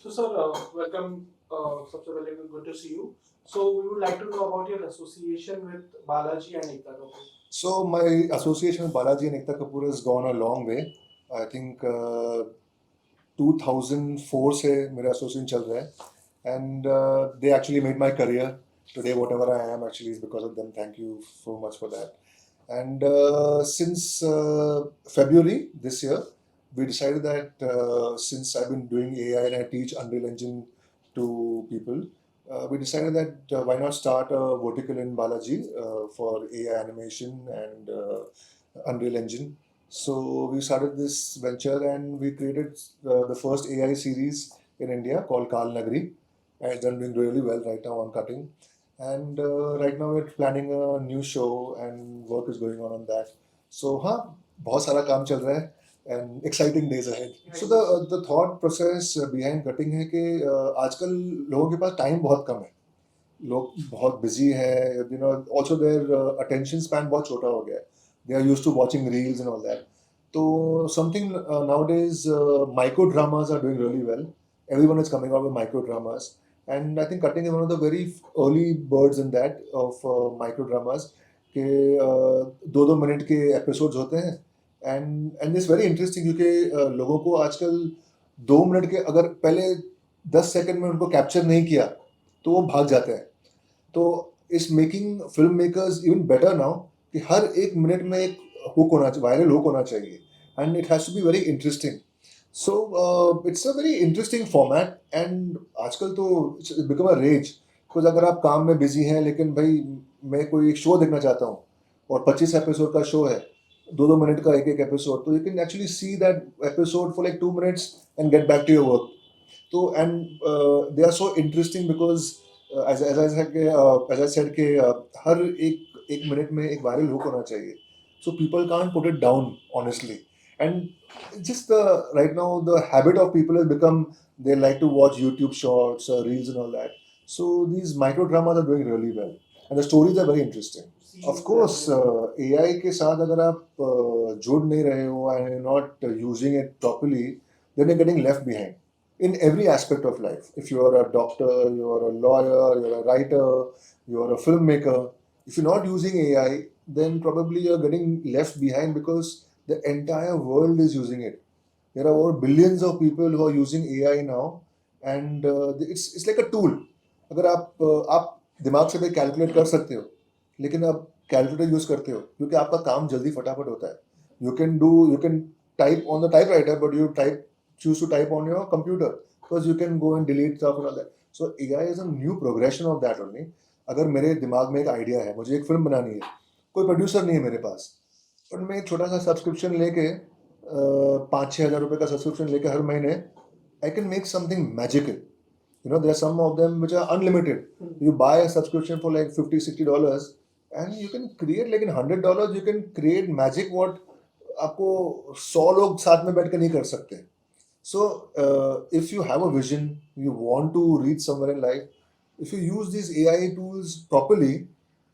So, sir, welcome. सबसे पहले good to see you. So, we would like to know about your association with Balaji and Ekta Kapoor. So my association with Balaji and Ekta Kapoor has gone a long way. I think 2004 से मेरा association चल रहा है, and they actually made my career. Today, whatever I am actually is because of them. Thank you so much for that. And since February this year, we decided that since I've been doing AI and I teach Unreal Engine to people, we decided that why not start a vertical in Balaji for AI animation and Unreal Engine. So we started this venture and we created the first AI series in India called Kal Nagri, and it's done doing really well right now on cutting. And right now we're planning a new show and work is going on that. So हाँ, बहुत सारा काम चल रहा है and exciting days ahead. So the thought process behind cutting है कि आजकल लोगों के पास टाइम बहुत कम है, लोग बहुत बिजी है, you know, also their attention span बहुत छोटा हो गया है. They are used to watching reels and all that. So something nowadays micro dramas are doing really well. Everyone is coming out with micro dramas, and I think cutting is one of the very early birds in that of micro dramas. कि दो दो minute के episodes होते हैं and it's very interesting क्योंकि लोगों को आजकल 2 मिनट के अगर पहले 10 सेकंड में उनको कैप्चर नहीं किया तो वो भाग जाते हैं. तो it's making film makers even better now कि हर एक मिनट में एक हुक होना चाहिए, वायरल हुक होना चाहिए, and it has to be very interesting. So it's a very interesting format and आजकल तो it's become a rage. Because अगर आप काम में बिजी हैं लेकिन भाई मैं कोई एक शो देखना चाहता हूँ और 25 एपिसोड का शो है, दो दो मिनट का एक एक एपिसोड, तो you can actually see that episode for like 2 minutes and get back to your work. तो and they are so interesting because as I said कि हर एक मिनट में एक वायरल हुक होना चाहिए. So people can't put it down honestly. And just the right now the habit of people has become they like to watch YouTube shorts, reels and all that. So these micro dramas are doing really well, and the stories are very interesting. Of course, AI के साथ अगर आप जुड़ नहीं रहे हो and you're not using it properly, then you're getting left behind in every aspect of life. If you are a doctor, you are a lawyer, you're a writer, you are a filmmaker, if you're not using AI, then probably you're getting left behind because the entire world is using it. There are over billions of people who are using AI now, and it's like a tool. अगर आप दिमाग से भी calculate कर सकते हो, लेकिन आप कैलकुलेटर यूज करते हो क्योंकि आपका काम जल्दी फटाफट होता है. You can type on the typewriter, but you choose to type on your computer because you can go and delete stuff and all that. So AI is a new progression of that only. अगर मेरे दिमाग में एक idea है, मुझे एक film बनानी है, कोई प्रोड्यूसर नहीं है मेरे पास, और मैं एक छोटा सा सब्सक्रिप्शन लेके 5-6 हज़ार रुपये का सब्सक्रिप्शन लेके हर महीने I can make something magical. You know, there are some of them which are unlimited. You buy a subscription for like $50-$60 and you can create like in $100 you can create magic what आपको 100 लोग साथ में बैठ कर नहीं कर सकते. So if you have a vision, you want to reach somewhere in life, if you use these AI tools properly,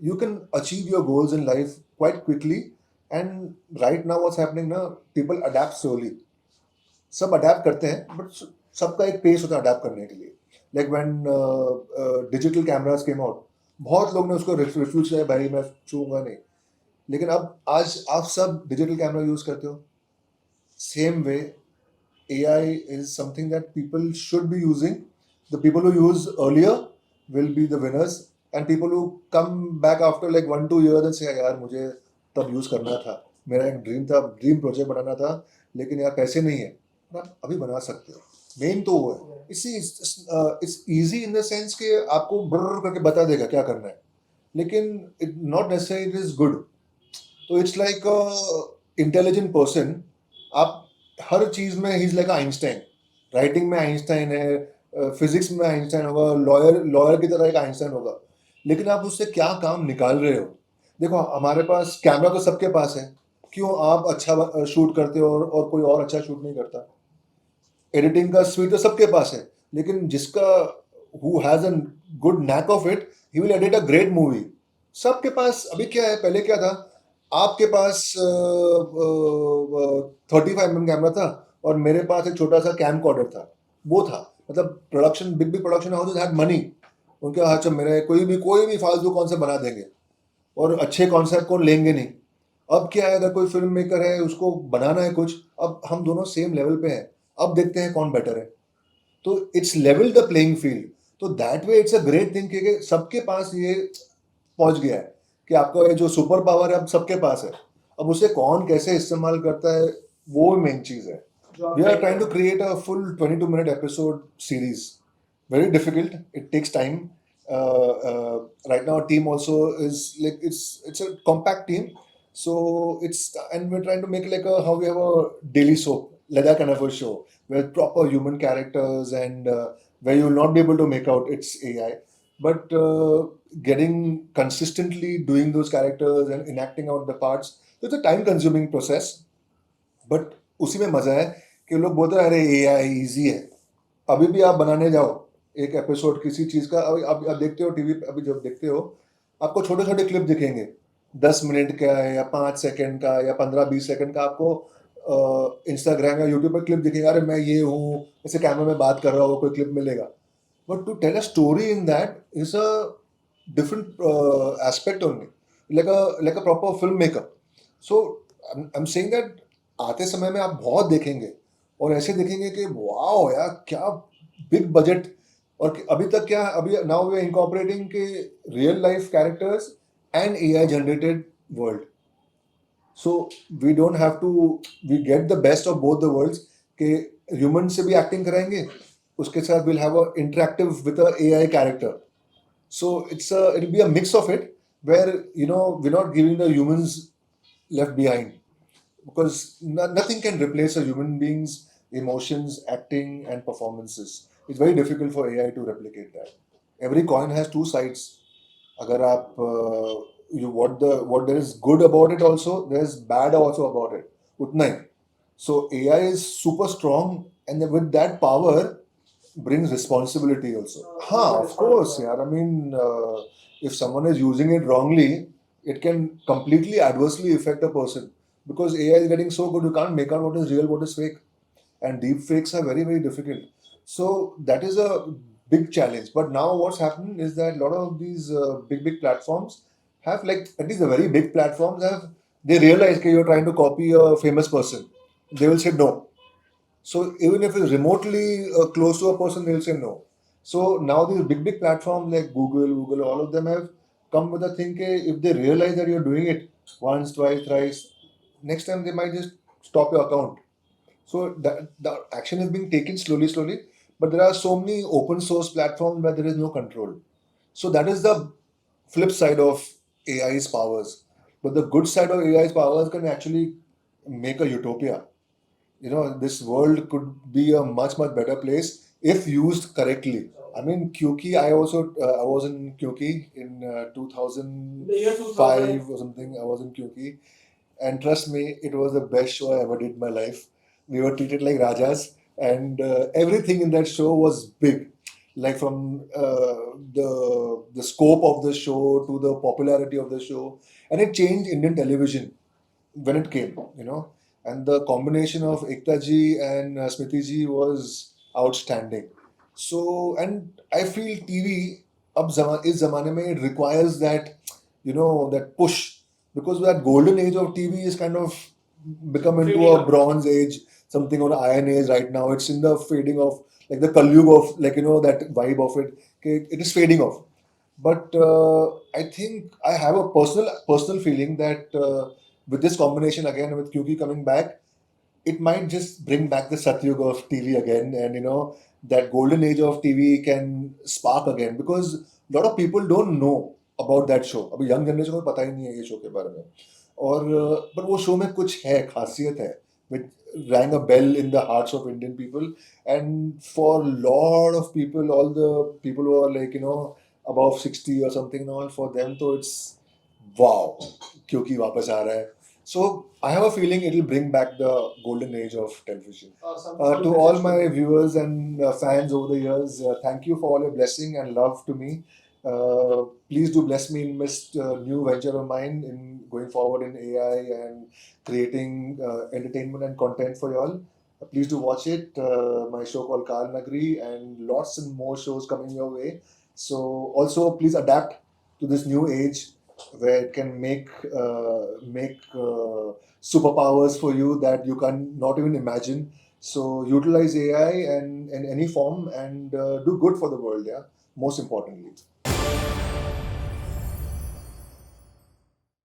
you can achieve your goals in life quite quickly. And right now what's happening now, people adapt slowly. सब adapt करते हैं but सबका एक pace होता है adapt करने के लिए. Like when digital cameras came out, बहुत लोग ने उसको रिफ्यूज किया, भाई मैं छूऊंगा नहीं. लेकिन अब आज आप सब डिजिटल कैमरा यूज करते हो. Same way AI is something that people should be using. The people who use earlier will be the winners, and people who come back after like 1-2 years and say यार मुझे तब use करना था, मेरा एक dream project बनाना था, लेकिन यार पैसे नहीं है. आप अभी बना सकते हो. मेन तो वो है. It's easy in the sense कि आपको ब्रर करके बता देगा क्या करना है, लेकिन it not necessary it is good. तो इट्स लाइक इंटेलिजेंट पर्सन. आप हर चीज में he is like Einstein. Writing में आइंस्टाइन है, फिजिक्स में आइंस्टाइन होगा, लॉयर की तरह एक आइंस्टाइन होगा, लेकिन आप उससे क्या काम निकाल रहे हो. देखो हमारे पास कैमरा तो सबके पास है, क्यों आप अच्छा शूट करते हो और कोई और अच्छा शूट नहीं करता. एडिटिंग का स्पीड तो सबके पास है, लेकिन जिसका who has a good NAAC of it, he will edit a great movie. सबके पास. अभी क्या है, पहले क्या था, आपके पास 35mm कैमरा था और मेरे पास एक छोटा सा कैम कॉर्डर था, वो था. मतलब production big big production houses had money, उनके हाथ में मेरे कोई भी फालतू कॉन्सेप्ट बना देंगे और अच्छे कॉन्सेप्ट को लेंगे नहीं। अब क्या है, अगर कोई फिल्म मेकर है उसको बनाना है कुछ, अब हम दोनों सेम लेवल पे हैं, अब देखते हैं कौन बेटर है। तो it's level the playing field. तो that way it's a great thing कि सबके पास ये पहुंच गया है कि आपका ये जो सुपर पावर है अब सबके पास है। अब उसे कौन कैसे इस्तेमाल करता है वो मेन चीज है। जो आप We are try trying कर to रहे create a full 22-minute episode series. Very difficult. It takes time. Right now, our team also is like it's a compact team, so it's and we're trying to make like a how we have a daily soap, like that kind of a show with proper human characters and where you will not be able to make out it's AI, but getting consistently doing those characters and enacting out the parts, it's a time-consuming process. But उसी में मजा है कि लोग बोलते हैं अरे ए आई easy है। अभी भी आप बनाने जाओ एक एपिसोड किसी चीज का, अभी आप देखते हो टीवी पे, अभी जब देखते हो आपको छोटे छोटे क्लिप दिखेंगे, 10 मिनट का या 5 सेकंड का या 15-20 सेकंड का आपको इंस्टाग्राम या यूट्यूब पर क्लिप दिखेगा, अरे मैं ये हूँ ऐसे कैमरा में बात कर रहा हूँ, कोई क्लिप मिलेगा। But to tell a story in that is a different aspect only, like a proper filmmaker. So I'm saying that आते समय में आप बहुत देखेंगे और ऐसे देखेंगे कि वाओ यार क्या बिग बजट। और अभी तक क्या, अभी नाउ वी आर इनकॉर्पोरेटिंग के real life characters and AI generated world. So we don't have to, we get the best of both the worlds के ह्यूमन से भी एक्टिंग कराएंगे, उसके साथ will have a interactive with a AI character. So it'll be a mix of it where we're not giving the humans left behind, because nothing can replace a human being's emotions, acting, and performances. It's very difficult for AI to replicate that. Every coin has two sides. अगर आप what there is good about it also, there is bad also about it. उतना ही. So AI is super strong, and with that power brings responsibility also. हाँ, of course, yeah. I mean, if someone is using it wrongly, it can completely adversely affect a person, because AI is getting so good, you can't make out what is real, what is fake, and deep fakes are very, very difficult. So that is a big challenge. But now what's happened is that a lot of these big platforms have, like, at least the very big platforms have, they realize that you're trying to copy a famous person. They will say no. So even if it's remotely close to a person, they'll say no. So now these big platforms like Google, all of them have come with a thing. If they realize that you're doing it once, twice, thrice, next time they might just stop your account. So the action is being taken slowly. But there are so many open source platforms where there is no control. So that is the flip side of AI's powers. But the good side of AI's powers can actually make a utopia. This world could be a much better place if used correctly. I mean, Kyuki, I was in Kyuki in The year 2005 or something. I was in Kyuki, and trust me, it was the best show I ever did in my life. We were treated like rajas, and everything in that show was big, like from the scope of the show to the popularity of the show, and it changed Indian television when it came, and the combination of Ekta ji and Smriti ji was outstanding. So, and I feel TV is zamane mein, it requires that, that push, because that golden age of TV is kind of become into Fading a out. bronze age, something on an iron age right now. It's in the fading of, like the Kalyug of, like, that vibe of it. Okay, it is fading off. But I think I have a personal feeling that with this combination again, with Kyuki coming back, it might just bring back the Satyug of TV again, and that golden age of TV can spark again, because a lot of people don't know about that show. अभी young generation को पता ही नहीं है ये show के बारे में, और but वो show में कुछ है, खासियत है, which rang a bell in the hearts of Indian people, and for a lot of people, all the people who are like above 60 or something and all, for them तो it's wow, क्योंकि वापस आ रहा है. So I have a feeling it will bring back the golden age of television. To all my viewers and fans over the years, thank you for all your blessing and love to me. Please do bless me in this new venture of mine in going forward in AI and creating entertainment and content for you all. Please do watch it. My show called Kal Nagri, and lots and more shows coming your way. So also please adapt to this new age where it can make superpowers for you that you can not even imagine. So utilize AI and in any form, and do good for the world. Yeah, most importantly.